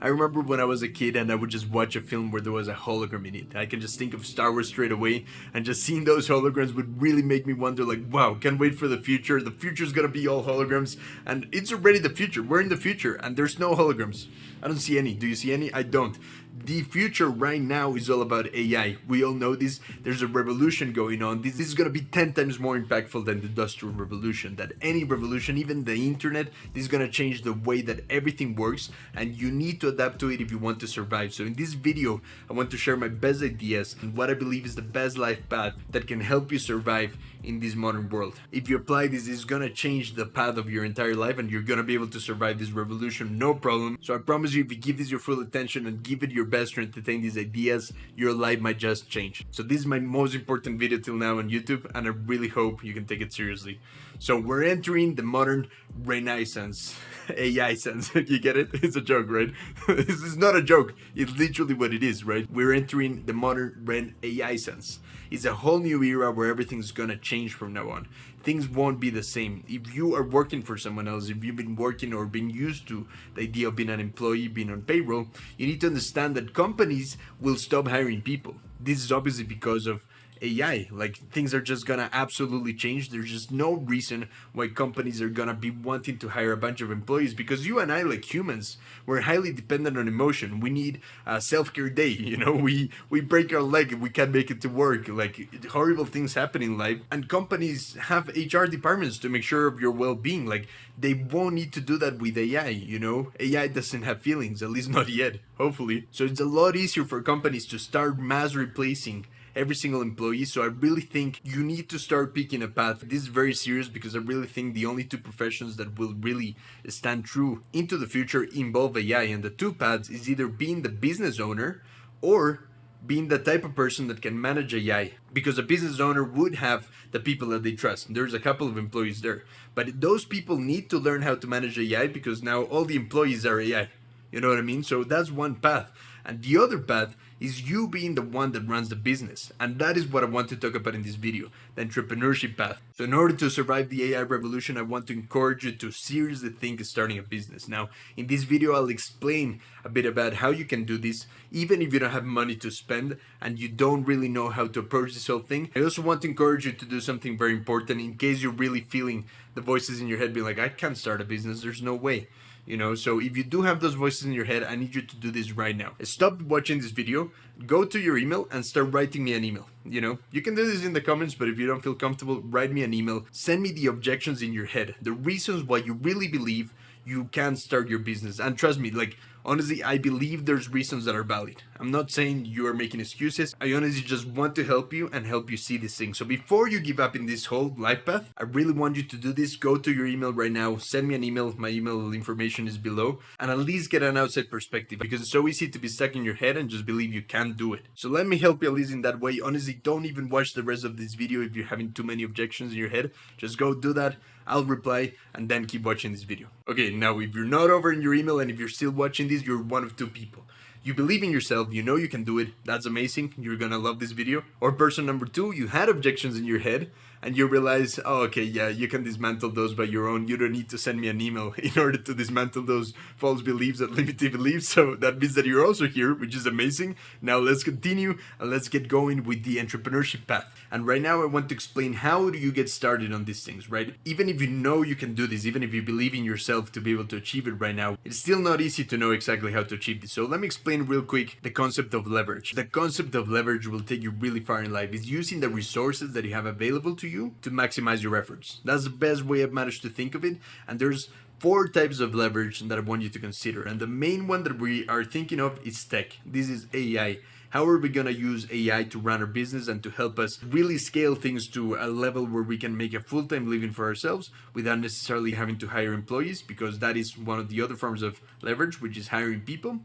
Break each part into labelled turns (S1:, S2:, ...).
S1: I remember when I was a kid and I would just watch a film where there was a hologram in it. I can just think of Star Wars straight away, and just seeing those holograms would really make me wonder, like, wow, can't wait for the future. The future's gonna be all holograms, and it's already the future. We're in the future, and there's no holograms. I don't see any. Do you see any? I don't. The future right now is all about AI. We all know this. There's a revolution going on. This is going to be 10 times more impactful than the Industrial Revolution, that any revolution, even the internet. This is going to change the way that everything works, and you need to adapt to it if you want to survive. So in this video, I want to share my best ideas and what I believe is the best life path that can help you survive in this modern world. If you apply this, it's gonna change the path of your entire life, and you're gonna be able to survive this revolution, no problem. So I promise you, if you give this your full attention and give it your best to entertain these ideas, your life might just change. So this is my most important video till now on YouTube, and I really hope you can take it seriously. So we're entering the modern renaissance. AI sense. You get it? It's a joke, right? This is not a joke. It's literally what it is, right? We're entering the modern AI sense. It's a whole new era where everything's gonna change from now on. Things won't be the same. If you are working for someone else, if you've been working or been used to the idea of being an employee, being on payroll, you need to understand that companies will stop hiring people. This is obviously because of AI. Like, things are just gonna absolutely change. There's just no reason why companies are gonna be wanting to hire a bunch of employees, because you and I, like humans, we're highly dependent on emotion. We need a self-care day, you know, we break our leg, we can't make it to work, like horrible things happen in life, and companies have HR departments to make sure of your well-being. Like, they won't need to do that with AI, you know. AI doesn't have feelings, at least not yet, hopefully. So it's a lot easier for companies to start mass replacing every single employee. So I really think you need to start picking a path. This is very serious, because I really think the only two professions that will really stand true into the future involve AI, and the two paths is either being the business owner or being the type of person that can manage AI, because a business owner would have the people that they trust. There's a couple of employees there, but those people need to learn how to manage AI, because now all the employees are AI. You know what I mean? So that's one path. And the other path is you being the one that runs the business. And that is what I want to talk about in this video, the entrepreneurship path. So in order to survive the AI revolution, I want to encourage you to seriously think of starting a business. Now, in this video, I'll explain a bit about how you can do this, even if you don't have money to spend and you don't really know how to approach this whole thing. I also want to encourage you to do something very important in case you're really feeling the voices in your head being like, I can't start a business, there's no way. You know, so if you do have those voices in your head, I need you to do this right now. Stop watching this video, go to your email and start writing me an email. You know, you can do this in the comments, but if you don't feel comfortable, write me an email. Send me the objections in your head, the reasons why you really believe you can start your business. And trust me, like, honestly, I believe there's reasons that are valid. I'm not saying you are making excuses. I honestly just want to help you and help you see this thing. So before you give up in this whole life path, I really want you to do this. Go to your email right now, send me an email. My email information is below, and at least get an outside perspective, because it's so easy to be stuck in your head and just believe you can't do it. So let me help you at least in that way. Honestly, don't even watch the rest of this video if you're having too many objections in your head. Just go do that. I'll reply and then keep watching this video. Okay, now if you're not over in your email and if you're still watching this, you're one of two people. You believe in yourself, you know you can do it, that's amazing, you're gonna love this video. Or person number two, you had objections in your head and you realize, oh, okay, yeah, you can dismantle those by your own. You don't need to send me an email in order to dismantle those false beliefs and limiting beliefs. So that means that you're also here, which is amazing. Now let's continue and let's get going with the entrepreneurship path. And right now I want to explain how do you get started on these things, right? Even if you know you can do this, even if you believe in yourself to be able to achieve it right now, it's still not easy to know exactly how to achieve this. So let me explain real quick the concept of leverage. The concept of leverage will take you really far in life. It's using the resources that you have available to you to maximize your efforts. That's the best way I've managed to think of it. And there's 4 types of leverage that I want you to consider. And the main one that we are thinking of is tech. This is AI. How are we gonna use AI to run our business and to help us really scale things to a level where we can make a full-time living for ourselves without necessarily having to hire employees, because that is one of the other forms of leverage, which is hiring people.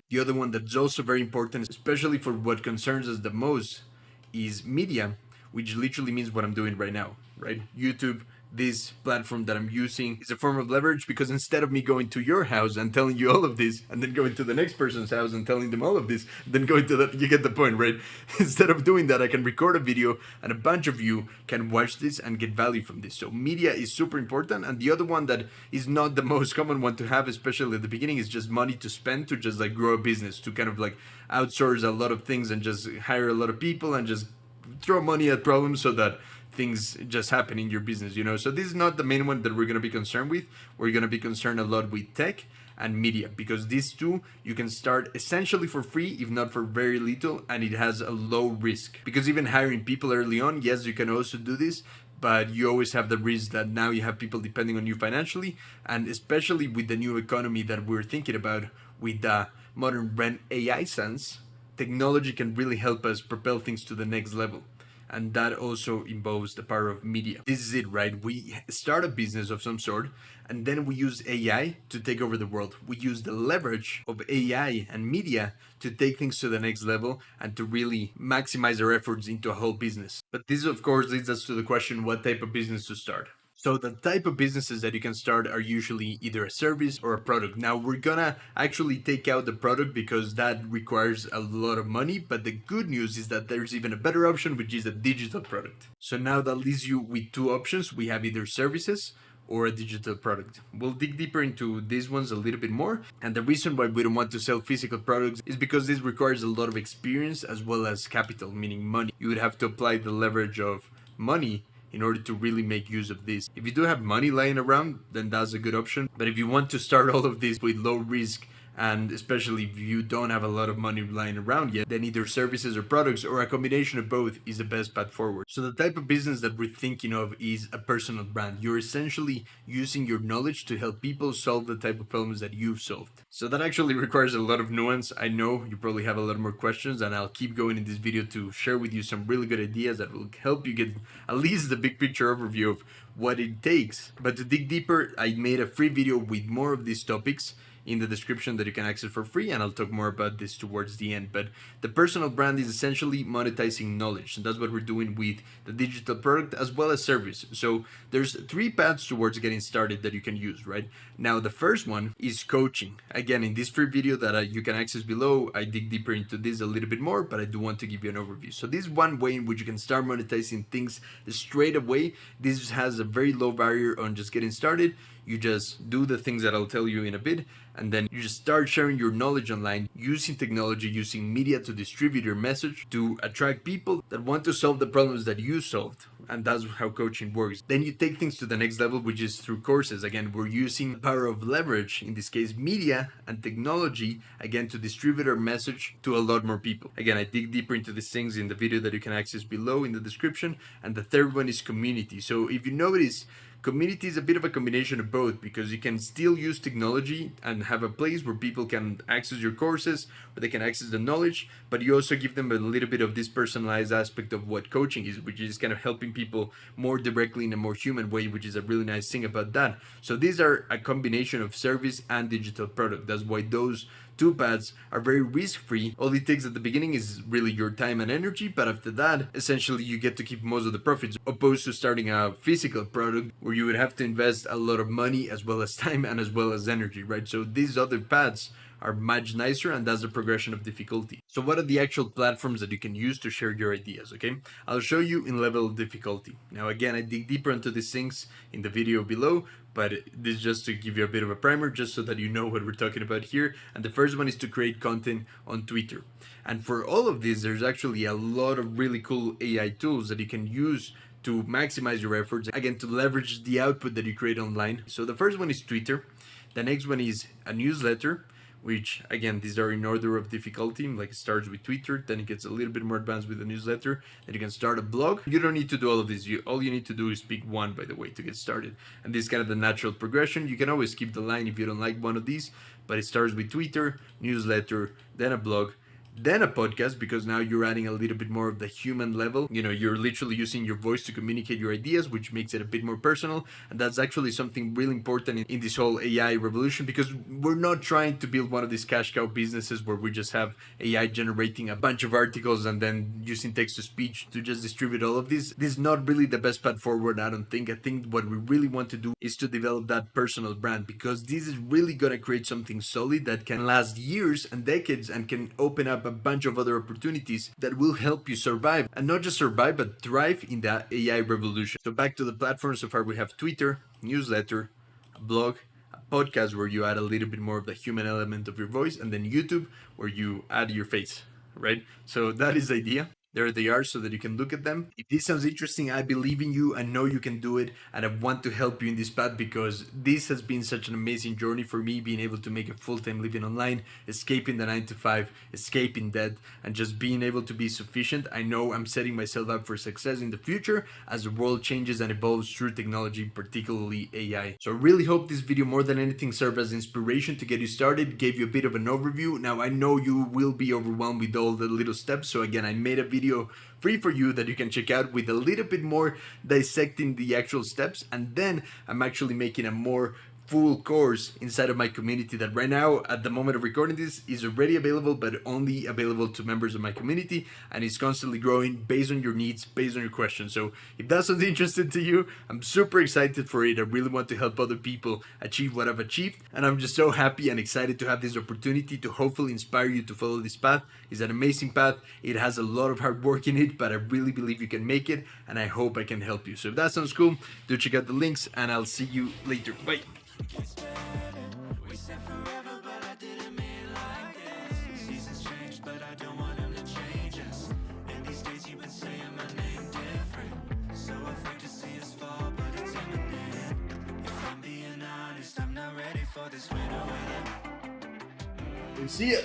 S1: The other one that's also very important, especially for what concerns us the most, is media, which literally means what I'm doing right now, right? YouTube, this platform that I'm using is a form of leverage, because instead of me going to your house and telling you all of this, and then going to the next person's house and telling them all of this, then going to that, you get the point, right? Instead of doing that, I can record a video and a bunch of you can watch this and get value from this. So media is super important. And the other one that is not the most common one to have, especially at the beginning, is just money to spend to just like grow a business, to kind of like outsource a lot of things and just hire a lot of people and just throw money at problems so that things just happen in your business, you know. So this is not the main one that we're going to be concerned with. We're going to be concerned a lot with tech and media, because these two you can start essentially for free, if not for very little, and it has a low risk. Because even hiring people early on, yes, you can also do this, but you always have the risk that now you have people depending on you financially. And especially with the new economy that we're thinking about, with the modern brand AI sense, technology can really help us propel things to the next level. And that also involves the power of media. This is it, right? We start a business of some sort, and then we use AI to take over the world. We use the leverage of AI and media to take things to the next level and to really maximize our efforts into a whole business. But this, of course, leads us to the question, what type of business to start? So the type of businesses that you can start are usually either a service or a product. Now we're gonna actually take out the product because that requires a lot of money, but the good news is that there's even a better option, which is a digital product. So now that leaves you with two options. We have either services or a digital product. We'll dig deeper into these ones a little bit more. And the reason why we don't want to sell physical products is because this requires a lot of experience as well as capital, meaning money. You would have to apply the leverage of money in order to really make use of this. If you do have money lying around, then that's a good option. But if you want to start all of this with low risk, and especially if you don't have a lot of money lying around yet, then either services or products or a combination of both is the best path forward. So the type of business that we're thinking of is a personal brand. You're essentially using your knowledge to help people solve the type of problems that you've solved. So that actually requires a lot of nuance. I know you probably have a lot more questions, and I'll keep going in this video to share with you some really good ideas that will help you get at least the big picture overview of what it takes. But to dig deeper, I made a free video with more of these topics in the description that you can access for free, and I'll talk more about this towards the end. But the personal brand is essentially monetizing knowledge, and that's what we're doing with the digital product as well as service. So there's three paths towards getting started that you can use, right? Now the first one is coaching. Again, in this free video that you can access below, I dig deeper into this a little bit more, but I do want to give you an overview. So this is one way in which you can start monetizing things straight away. This has a very low barrier on just getting started. You just do the things that I'll tell you in a bit, and then you just start sharing your knowledge online, using technology, using media to distribute your message, to attract people that want to solve the problems that you solved. And that's how coaching works. Then you take things to the next level, which is through courses. Again, we're using the power of leverage, in this case media and technology, again, to distribute our message to a lot more people. Again, I dig deeper into these things in the video that you can access below in the description. And the third one is community. So if you notice, community is a bit of a combination of both, because you can still use technology and have a place where people can access your courses, where they can access the knowledge, but you also give them a little bit of this personalized aspect of what coaching is, which is kind of helping people more directly in a more human way, which is a really nice thing about that. So these are a combination of service and digital product. That's why those two paths are very risk-free. All it takes at the beginning is really your time and energy, but after that, essentially you get to keep most of the profits, opposed to starting a physical product where you would have to invest a lot of money as well as time and as well as energy, right? So these other paths are much nicer, and that's the progression of difficulty. So what are the actual platforms that you can use to share your ideas, okay? I'll show you in level of difficulty. Now again, I dig deeper into these things in the video below, but this is just to give you a bit of a primer, just so that you know what we're talking about here. And the first one is to create content on Twitter. And for all of this, there's actually a lot of really cool AI tools that you can use to maximize your efforts, again, to leverage the output that you create online. So the first one is Twitter. The next one is a newsletter, which again, these are in order of difficulty. Like it starts with Twitter, then it gets a little bit more advanced with a newsletter, then you can start a blog. You don't need to do all of this. All you need to do is pick one, by the way, to get started. And this is kind of the natural progression. You can always skip the line if you don't like one of these, but it starts with Twitter, newsletter, then a blog, then a podcast, because now you're adding a little bit more of the human level. You know, you're literally using your voice to communicate your ideas, which makes it a bit more personal. And that's actually something really important in this whole AI revolution, because we're not trying to build one of these cash cow businesses where we just have AI generating a bunch of articles and then using text to speech to just distribute all of this. This is not really the best path forward, I don't think. I think what we really want to do is to develop that personal brand, because this is really going to create something solid that can last years and decades and can open up a bunch of other opportunities that will help you survive, and not just survive but thrive in that AI revolution. So back to the platforms. So far we have Twitter, newsletter, a blog, a podcast where you add a little bit more of the human element of your voice, and then YouTube where you add your face, right? So that is the idea. There they are so that you can look at them. If this sounds interesting, I believe in you. I know you can do it, and I want to help you in this path, because this has been such an amazing journey for me, being able to make a full-time living online, escaping the 9 to 5, escaping debt, and just being able to be sufficient. I know I'm setting myself up for success in the future as the world changes and evolves through technology, particularly AI. So I really hope this video more than anything served as inspiration to get you started, gave you a bit of an overview. Now I know you will be overwhelmed with all the little steps, so again, I made a video free for you that you can check out with a little bit more dissecting the actual steps, and then I'm actually making a more full course inside of my community that right now, at the moment of recording this, is already available, but only available to members of my community, and it's constantly growing based on your needs, based on your questions. So if that sounds interesting to you, I'm super excited for it. I really want to help other people achieve what I've achieved, and I'm just so happy and excited to have this opportunity to hopefully inspire you to follow this path. It's an amazing path. It has a lot of hard work in it, but I really believe you can make it, and I hope I can help you. So if that sounds cool, do check out the links, and I'll see you later. Bye. Gets better. We said forever, but I didn't mean it like this. Seasons change, but I don't want them to change us. And these days you've been saying my name different. So afraid to see us fall, but it's imminent. If I'm being honest, I'm not ready for this winter weather. See ya.